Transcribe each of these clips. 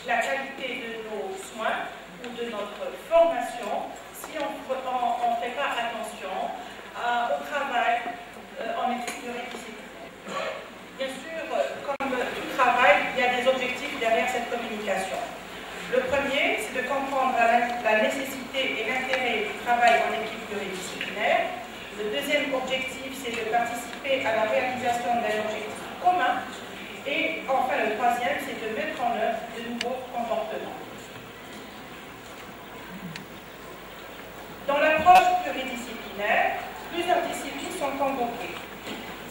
la qualité de nos soins ou de notre formation si on ne fait pas attention au travail en équipe pluridisciplinaire. Bien sûr, comme tout travail, il y a des objectifs derrière cette communication. Le premier, c'est de comprendre la nécessité et l'intérêt du travail en équipe pluridisciplinaire. Le deuxième objectif, c'est de participer à la réalisation d'un objectif commun. Et enfin, le troisième, c'est de mettre en œuvre de nouveaux comportements. Dans l'approche pluridisciplinaire, plusieurs disciplines sont convoquées.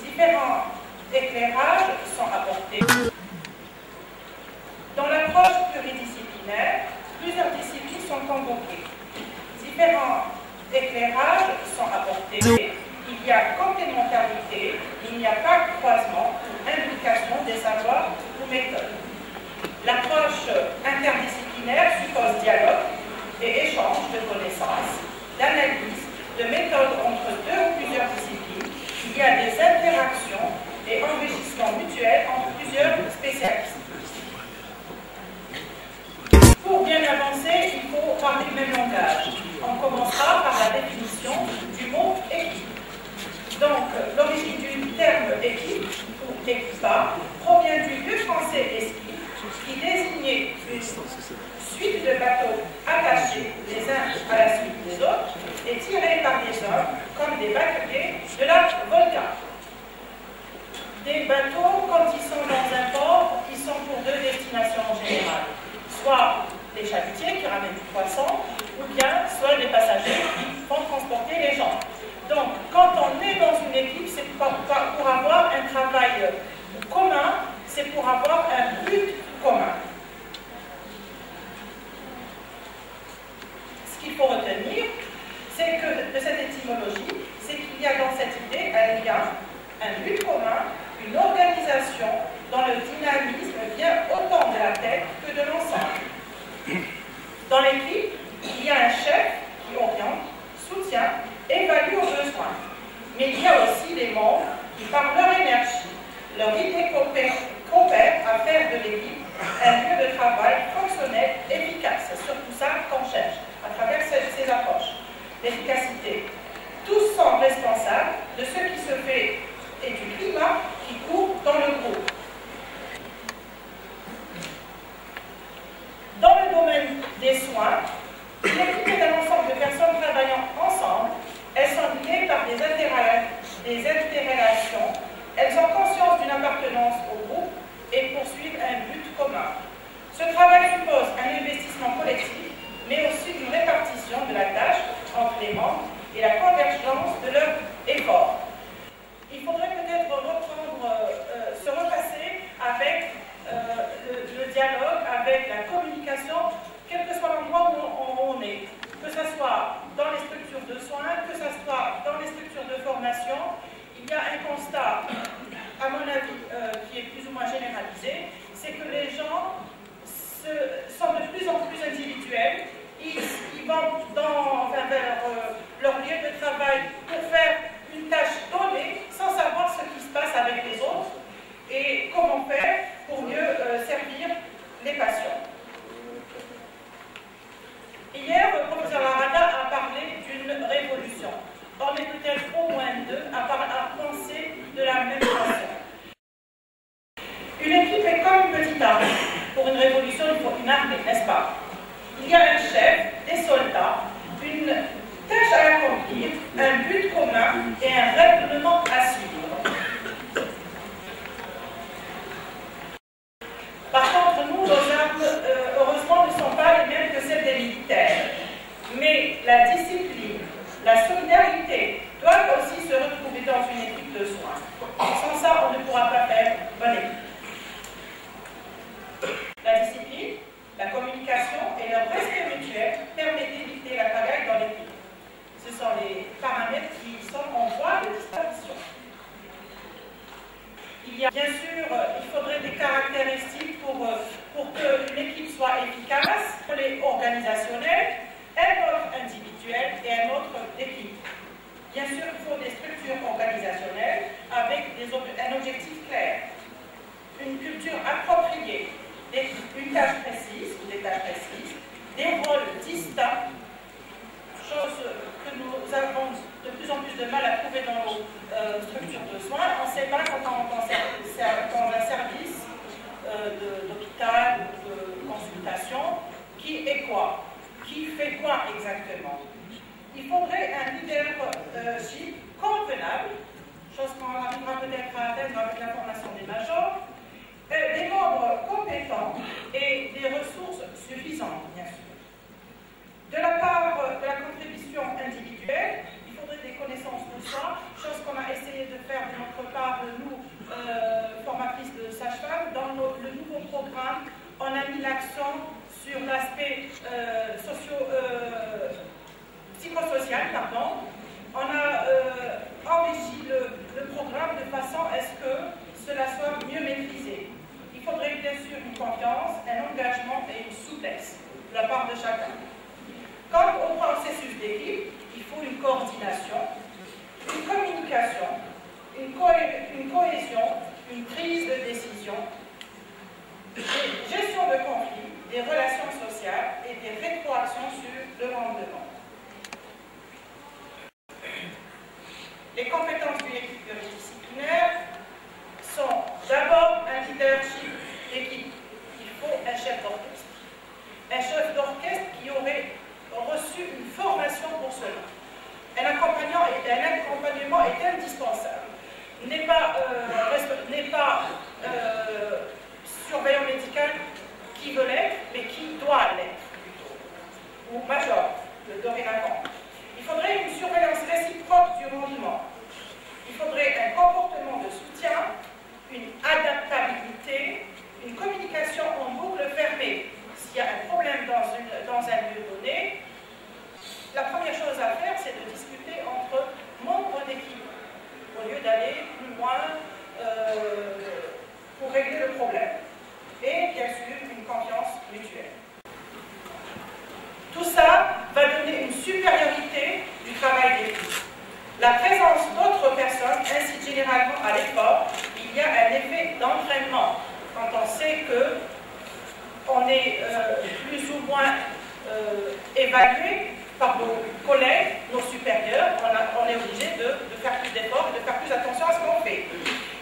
Différents éclairages sont apportés. Dans l'approche pluridisciplinaire, plusieurs disciplines sont convoquées. Différents éclairages sont apportés. Il y a complémentarité, il n'y a pas croisement ou implication des savoirs ou méthodes. L'approche interdisciplinaire suppose dialogue et échange de connaissances, d'analyse, de méthodes entre deux ou plusieurs disciplines. Il y a des interactions et enrichissements mutuels entre plusieurs spécialistes. Pour bien avancer, il faut parler le même langage. On commencera par la définition du mot équipe. Donc, l'origine du terme équipe ou équipa provient du vieux français esquip qui désignait une suite de bateaux attachés les uns à la suite des autres et tirés par des hommes comme des bateliers de la Volga. Des bateaux, quand ils sont dans un port, ils sont pour deux destinations générales. Soit des chalutiers qui ramènent du poisson, ou bien soit des passagers qui vont transporter les gens. Donc, quand on est dans une équipe, c'est pour avoir un travail commun, c'est pour avoir un but commun. Ce qu'il faut retenir, c'est que de cette étymologie, c'est qu'il y a dans cette idée un lien, un but commun, une organisation dont le dynamisme vient autant de la tête que de l'ensemble. Dans l'équipe, il y a un chef qui oriente, soutient, évalue aux besoins. Mais il y a aussi les membres qui, par leur énergie, leur idée coopèrent à faire de l'équipe un lieu de travail fonctionnel, efficace. C'est surtout ça qu'on cherche à travers ces approches. L'efficacité. Tous sont responsables de ce qui se fait et du climat qui court dans le groupe. Dans le domaine des soins, l'équipe est un ensemble de personnes travaillant ensemble. Elles sont liées par des interrelations. Elles ont conscience d'une appartenance au groupe et poursuivent un but commun. Ce travail suppose un investissement collectif, mais aussi une répartition de la tâche entre les membres et la convergence de leurs efforts. Il faudrait peut-être se repasser avec le dialogue, avec la communication, quel que soit l'endroit où on est. Que ce soit dans les structures de soins, que ce soit dans les structures de formation, il y a un constat, à mon avis, qui est plus ou moins généralisé, c'est que les gens sont de plus en plus individuels. Ils vont vers leur lieu de travail pour faire une tâche donnée sans savoir ce qui se passe avec les autres et comment faire pour mieux servir les patients. Hier, le professeur Larada a parlé d'une révolution. On est peut-être au moins deux à penser de la même façon. Une équipe est comme une petite armée. Pour une révolution, il faut une armée, n'est-ce pas? Il y a un chef, des soldats, une tâche à accomplir, un but commun et un règlement à suivre. Par contre, nous, nos armes, heureusement, ne sont pas les mêmes que celles des militaires. Mais la discipline, la solidarité doivent aussi se retrouver dans une équipe de soins. Sans ça, on ne pourra pas faire bonne équipe. La discipline, la communication et le respect mutuel permettent d'éviter la pagaille dans l'équipe. Ce sont les paramètres qui sont en voie de disparition. Il y a bien sûr, il faudrait des caractéristiques pour que l'équipe soit efficace, pour les organisationnels, un autre individuel et un autre d'équipe. Bien sûr, il faut des structures organisationnelles avec un objectif clair, une culture appropriée, une tâche précise. quoi? Qui fait quoi exactement? Il faudrait un leadership convenable, chose qu'on arrivera peut-être à atteindre avec la formation des majors, des membres compétents et des ressources suffisantes, bien sûr. De la part de la contribution individuelle, il faudrait des connaissances de soi, chose qu'on a essayé de faire de notre part, nous, formatrices de sage-femme. Dans le nouveau programme, on a mis l'accent sur l'aspect psychosocial, pardon. On a enrichi le programme de façon à ce que cela soit mieux maîtrisé. Il faudrait bien sûr une confiance, un engagement et une souplesse de la part de chacun. Quant au processus d'équipe, il faut une coordination, une communication, une cohésion, une prise de décision, une gestion de conflits, des relations sociales et des rétroactions sur le rendement. Les compétences d'une équipe pluridisciplinaire sont d'abord un leadership d'équipe. Il faut un chef d'orchestre. Un chef d'orchestre qui aurait reçu une formation pour cela. Un accompagnement est indispensable. N'est pas surveillant médical qui veut l'être, mais qui doit l'être, ou major, dorénavant. Il faudrait une surveillance réciproque du rendement. Il faudrait un comportement de soutien, une adaptabilité, une communication en boucle fermée. S'il y a un problème dans un lieu donné, la première chose à faire, c'est de discuter entre membres d'équipe, au lieu d'aller plus loin pour régler le problème. Et bien sûr, une confiance mutuelle. Tout ça va donner une supériorité du travail d'équipe. La présence d'autres personnes incite généralement à l'effort. Il y a un effet d'entraînement. Quand on sait qu'on est plus ou moins évalué par nos collègues, nos supérieurs, on est obligé de faire plus d'efforts et de faire plus attention à ce qu'on fait.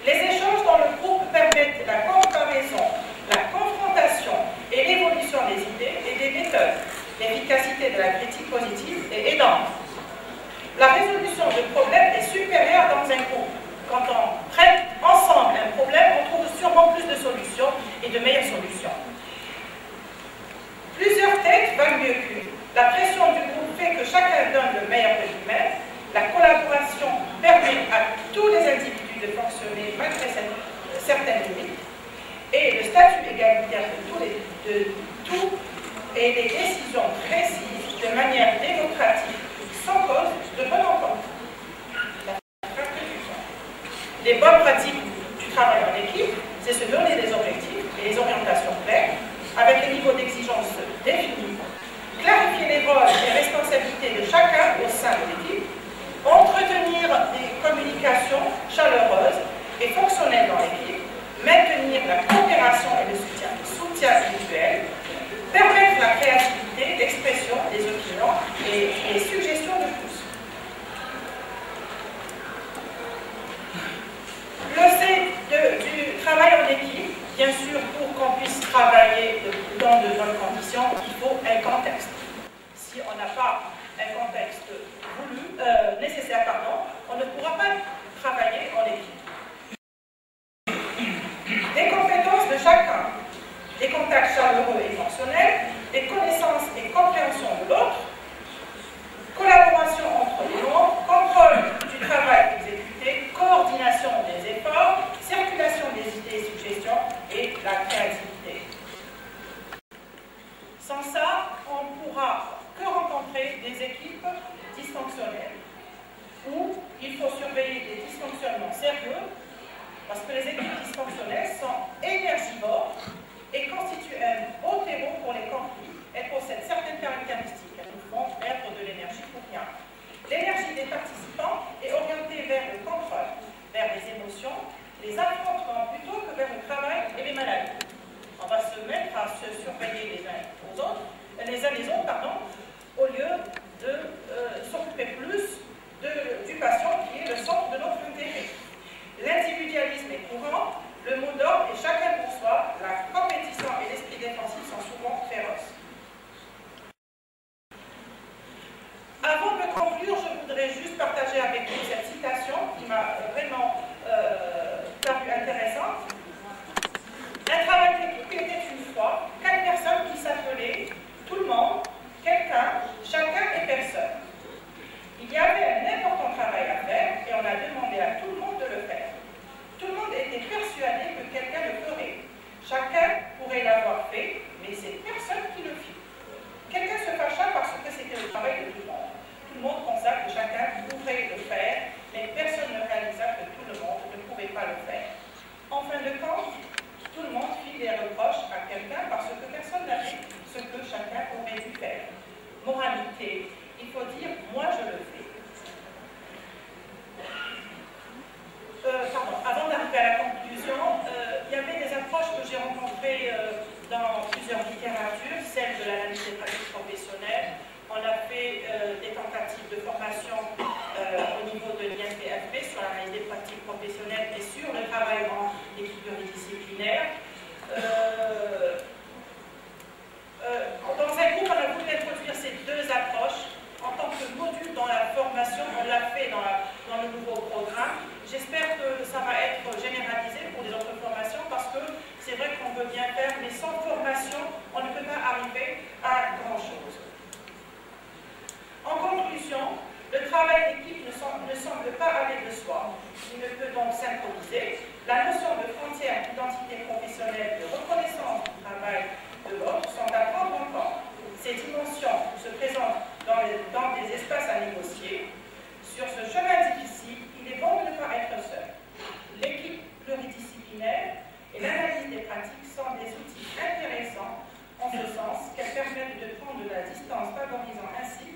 Les échanges dans le groupe permettent la comparaison, la confrontation et l'évolution des idées et des méthodes. L'efficacité de la critique positive est aidante. La résolution de problèmes est supérieure dans un groupe. Quand on traite ensemble un problème, on trouve sûrement plus de solutions et de meilleures solutions. Plusieurs têtes valent mieux qu'une. La pression du groupe fait que chacun donne le meilleur de lui-même. La collaboration permet à tous les individus de fonctionner malgré certaines limites. Et le statut égalitaire de tout et les décisions précises de manière démocratique, sans cause de bonne entente. Les bonnes pratiques du travail en équipe, c'est se donner des objectifs et des orientations claires, avec les niveaux d'exigence définis, clarifier les rôles et responsabilités de chacun au sein de l'équipe, entretenir des communications chaleureuses et fonctionnelles dans l'équipe, maintenir la coopération et le soutien mutuel, permettre la créativité, l'expression des opinions et les suggestions de tous. Le C du travail en équipe, bien sûr, pour qu'on puisse travailler dans de bonnes conditions, il faut un contexte. Si on n'a pas un contexte nécessaire, on ne pourra pas travailler en équipe. Des compétences de chacun, des contacts chaleureux et fonctionnels, des connaissances et compréhension de l'autre, collaboration entre les membres, contrôle du travail exécuté, coordination des efforts, circulation des idées et suggestions et la créativité. Sans ça, on ne pourra que rencontrer des équipes dysfonctionnelles où il faut surveiller des dysfonctionnements sérieux parce que les équipes dysfonctionnelles sont énergivores et constituent un beau terreau pour les conflits. Elles possèdent certaines caractéristiques. Elles nous font perdre de l'énergie pour rien. L'énergie des participants est orientée vers le contrôle, vers les émotions, les affrontements plutôt que vers le travail et les maladies. On va se mettre à se surveiller les uns les autres, au lieu de s'occuper plus du patient qui est le centre de notre intérêt. L'individualisme est courant, le mot d'ordre est chacun pour soi, la compétition et l'esprit défensif sont souvent féroces. fait, mais c'est personne qui le fit. Quelqu'un se fâcha parce que c'était le travail de tout le monde. Tout le monde pensa que chacun pourrait le faire, mais personne ne réalisa que tout le monde ne pouvait pas le faire. En fin de compte, tout le monde fit des reproches à quelqu'un parce que personne n'avait ce que chacun aurait dû faire. Moralité, il faut dire « moi je le fais ». Avant d'arriver à la conclusion, il y avait des approches que j'ai rencontrées dans plusieurs littératures, celle de l'analyse des pratiques professionnelles. On a fait des tentatives de formation au niveau de l'INPFP sur l'analyse des pratiques professionnelles et sur le travail en équipe pluridisciplinaire. Dans un groupe, on a voulu introduire ces deux approches en tant que module dans la formation. On l'a fait dans le nouveau programme. J'espère que ça va être généralisé pour les autres formations parce que c'est vrai qu'on veut bien faire, mais sans formation, on ne peut pas arriver à grand-chose. En conclusion, le travail d'équipe ne semble pas aller de soi. Il ne peut donc s'improviser. La notion de frontière, d'identité professionnelle, de reconnaissance du travail de l'autre sont à prendre en compte. Ces dimensions se présentent dans des espaces à négocier. Sur ce chemin difficile, il est bon de ne pas être seul. L'équipe pluridisciplinaire et l'analyse des pratiques sont des outils intéressants en ce sens qu'elles permettent de prendre de la distance, favorisant ainsi